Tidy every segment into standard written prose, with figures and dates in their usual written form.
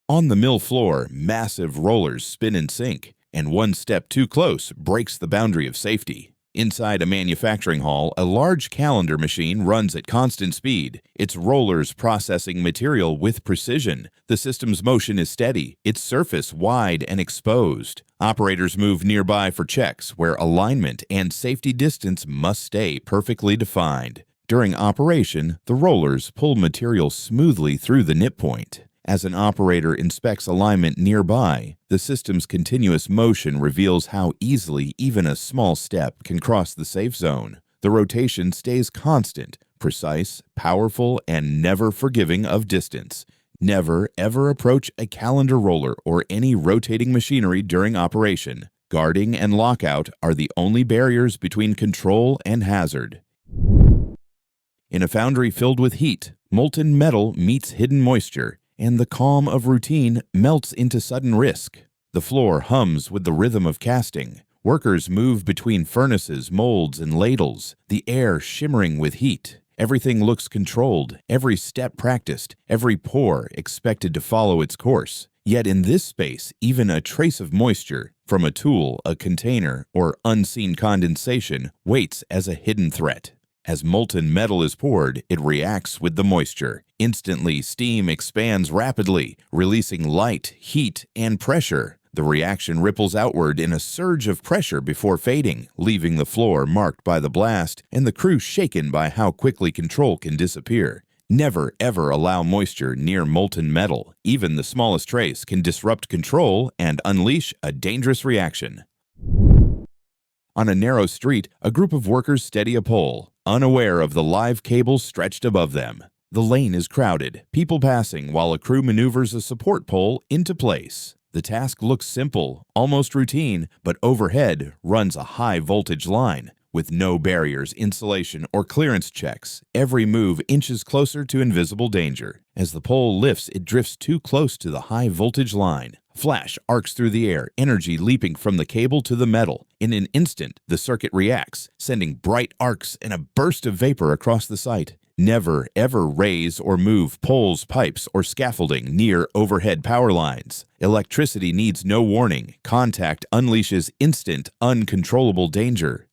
On the mill floor, massive rollers spin in sync, and one step too close breaks the boundary of safety. Inside a manufacturing hall, a large calendar machine runs at constant speed, its rollers processing material with precision. The system's motion is steady, its surface wide and exposed. Operators move nearby for checks where alignment and safety distance must stay perfectly defined. During operation, the rollers pull material smoothly through the nip point. As an operator inspects alignment nearby, the system's continuous motion reveals how easily even a small step can cross the safe zone. The rotation stays constant, precise, powerful, and never forgiving of distance. Never, ever approach a calendar roller or any rotating machinery during operation. Guarding and lockout are the only barriers between control and hazard. In a foundry filled with heat, molten metal meets hidden moisture, and the calm of routine melts into sudden risk. The floor hums with the rhythm of casting. Workers move between furnaces, molds, and ladles, the air shimmering with heat. Everything looks controlled, every step practiced, every pore expected to follow its course. Yet in this space, even a trace of moisture, from a tool, a container, or unseen condensation, waits as a hidden threat. As molten metal is poured, it reacts with the moisture. Instantly, steam expands rapidly, releasing light, heat, and pressure. The reaction ripples outward in a surge of pressure before fading, leaving the floor marked by the blast and the crew shaken by how quickly control can disappear. Never, ever allow moisture near molten metal. Even the smallest trace can disrupt control and unleash a dangerous reaction. On a narrow street, a group of workers steady a pole, unaware of the live cables stretched above them. The lane is crowded, people passing while a crew maneuvers a support pole into place. The task looks simple, almost routine, but overhead runs a high-voltage line. With no barriers, insulation, or clearance checks, every move inches closer to invisible danger. As the pole lifts, it drifts too close to the high-voltage line. Flash arcs through the air, energy leaping from the cable to the metal. In an instant, the circuit reacts, sending bright arcs and a burst of vapor across the site. Never, ever raise or move poles, pipes, or scaffolding near overhead power lines. Electricity needs no warning. Contact unleashes instant, uncontrollable danger.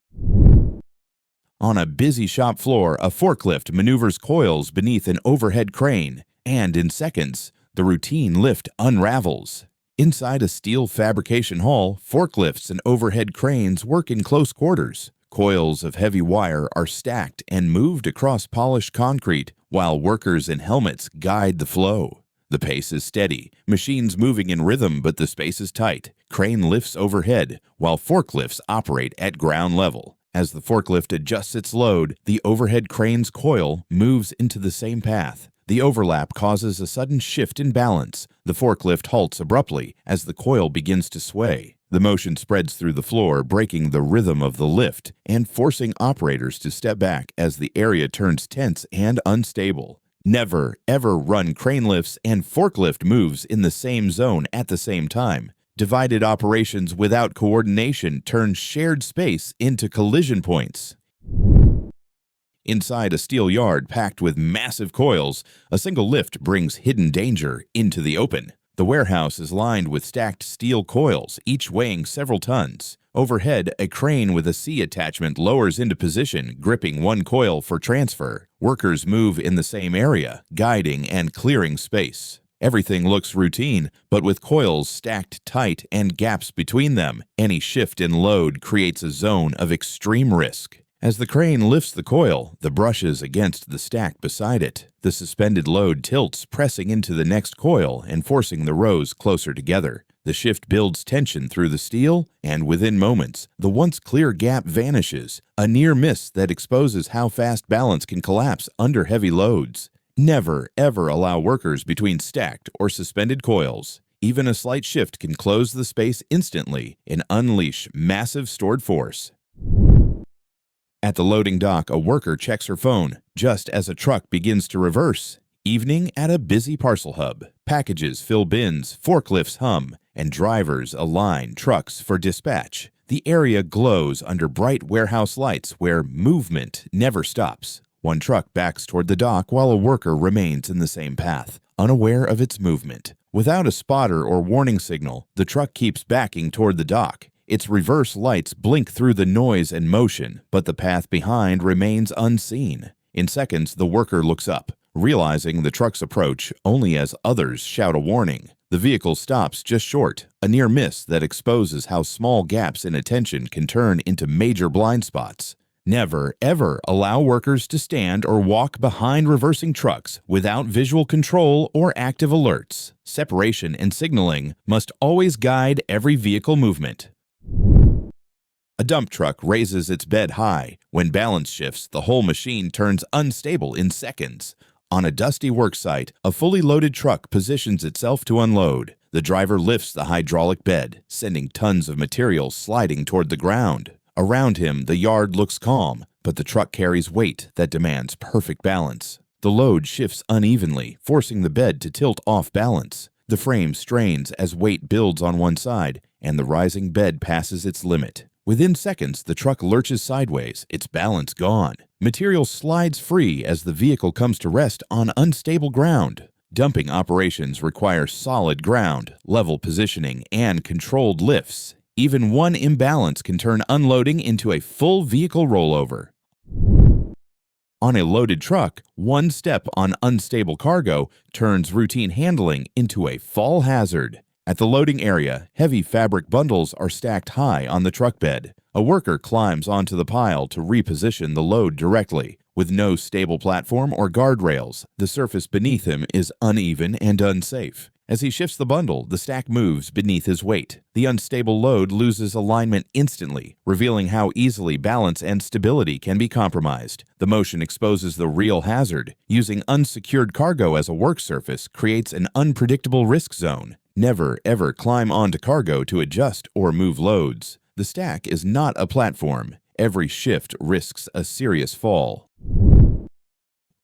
On a busy shop floor, a forklift maneuvers coils beneath an overhead crane, and in seconds, the routine lift unravels. Inside a steel fabrication hall, forklifts and overhead cranes work in close quarters. Coils of heavy wire are stacked and moved across polished concrete, while workers in helmets guide the flow. The pace is steady, machines moving in rhythm, but the space is tight. Crane lifts overhead, while forklifts operate at ground level. As the forklift adjusts its load, the overhead crane's coil moves into the same path. The overlap causes a sudden shift in balance. The forklift halts abruptly as the coil begins to sway. The motion spreads through the floor, breaking the rhythm of the lift and forcing operators to step back as the area turns tense and unstable. Never, ever run crane lifts and forklift moves in the same zone at the same time. Divided operations without coordination turn shared space into collision points. Inside a steel yard packed with massive coils, a single lift brings hidden danger into the open. The warehouse is lined with stacked steel coils, each weighing several tons. Overhead, a crane with a C attachment lowers into position, gripping one coil for transfer. Workers move in the same area, guiding and clearing space. Everything looks routine, but with coils stacked tight and gaps between them, any shift in load creates a zone of extreme risk. As the crane lifts the coil, the brushes against the stack beside it. The suspended load tilts, pressing into the next coil and forcing the rows closer together. The shift builds tension through the steel, and within moments, the once clear gap vanishes, a near miss that exposes how fast balance can collapse under heavy loads. Never, ever allow workers between stacked or suspended coils. Even a slight shift can close the space instantly and unleash massive stored force. At the loading dock, a worker checks her phone just as a truck begins to reverse. Evening at a busy parcel hub. Packages fill bins, forklifts hum, and drivers align trucks for dispatch. The area glows under bright warehouse lights where movement never stops. One truck backs toward the dock while a worker remains in the same path, unaware of its movement. Without a spotter or warning signal, the truck keeps backing toward the dock. Its reverse lights blink through the noise and motion, but the path behind remains unseen. In seconds, the worker looks up, realizing the truck's approach only as others shout a warning. The vehicle stops just short, a near miss that exposes how small gaps in attention can turn into major blind spots. Never, ever allow workers to stand or walk behind reversing trucks without visual control or active alerts. Separation and signaling must always guide every vehicle movement. A dump truck raises its bed high. When balance shifts, the whole machine turns unstable in seconds. On a dusty worksite, a fully loaded truck positions itself to unload. The driver lifts the hydraulic bed, sending tons of material sliding toward the ground. Around him, the yard looks calm, but the truck carries weight that demands perfect balance. The load shifts unevenly, forcing the bed to tilt off balance. The frame strains as weight builds on one side, and the rising bed passes its limit. Within seconds, the truck lurches sideways, its balance gone. Material slides free as the vehicle comes to rest on unstable ground. Dumping operations require solid ground, level positioning, and controlled lifts. Even one imbalance can turn unloading into a full vehicle rollover. On a loaded truck, one step on unstable cargo turns routine handling into a fall hazard. At the loading area, heavy fabric bundles are stacked high on the truck bed. A worker climbs onto the pile to reposition the load directly. With no stable platform or guardrails, the surface beneath him is uneven and unsafe. As he shifts the bundle, the stack moves beneath his weight. The unstable load loses alignment instantly, revealing how easily balance and stability can be compromised. The motion exposes the real hazard. Using unsecured cargo as a work surface creates an unpredictable risk zone. Never, ever climb onto cargo to adjust or move loads. The stack is not a platform. Every shift risks a serious fall.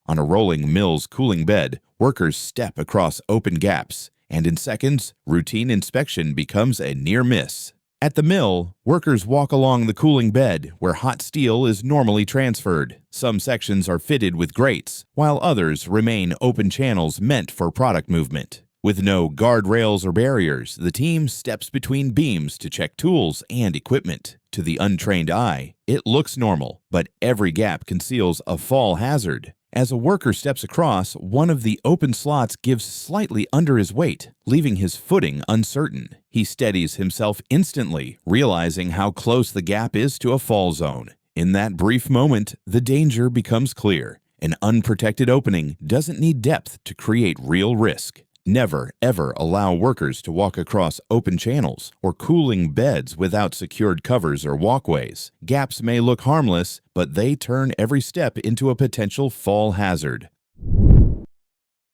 On a rolling mill's cooling bed, workers step across open gaps, and in seconds, routine inspection becomes a near miss. At the mill, workers walk along the cooling bed where hot steel is normally transferred. Some sections are fitted with grates, while others remain open channels meant for product movement. With no guardrails or barriers, the team steps between beams to check tools and equipment. To the untrained eye, it looks normal, but every gap conceals a fall hazard. As a worker steps across, one of the open slots gives slightly under his weight, leaving his footing uncertain. He steadies himself instantly, realizing how close the gap is to a fall zone. In that brief moment, the danger becomes clear. An unprotected opening doesn't need depth to create real risk. Never, ever allow workers to walk across open channels or cooling beds without secured covers or walkways. Gaps may look harmless, but they turn every step into a potential fall hazard.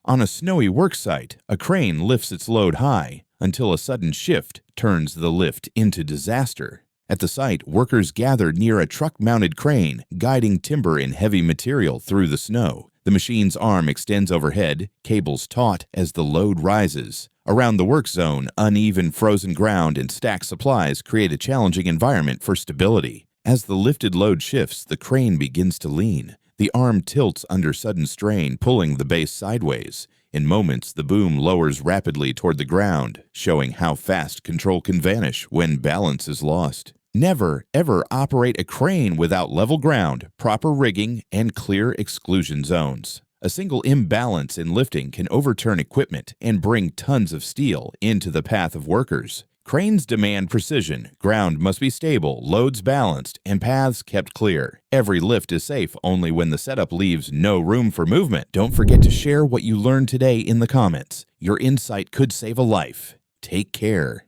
On a snowy worksite, a crane lifts its load high until a sudden shift turns the lift into disaster. At the site, workers gather near a truck-mounted crane, guiding timber and heavy material through the snow. The machine's arm extends overhead, cables taut as the load rises. Around the work zone, uneven frozen ground and stacked supplies create a challenging environment for stability. As the lifted load shifts, the crane begins to lean. The arm tilts under sudden strain, pulling the base sideways. In moments, the boom lowers rapidly toward the ground, showing how fast control can vanish when balance is lost. Never, ever operate a crane without level ground, proper rigging, and clear exclusion zones. A single imbalance in lifting can overturn equipment and bring tons of steel into the path of workers. Cranes demand precision, ground must be stable, loads balanced, and paths kept clear. Every lift is safe only when the setup leaves no room for movement. Don't forget to share what you learned today in the comments. Your insight could save a life. Take care.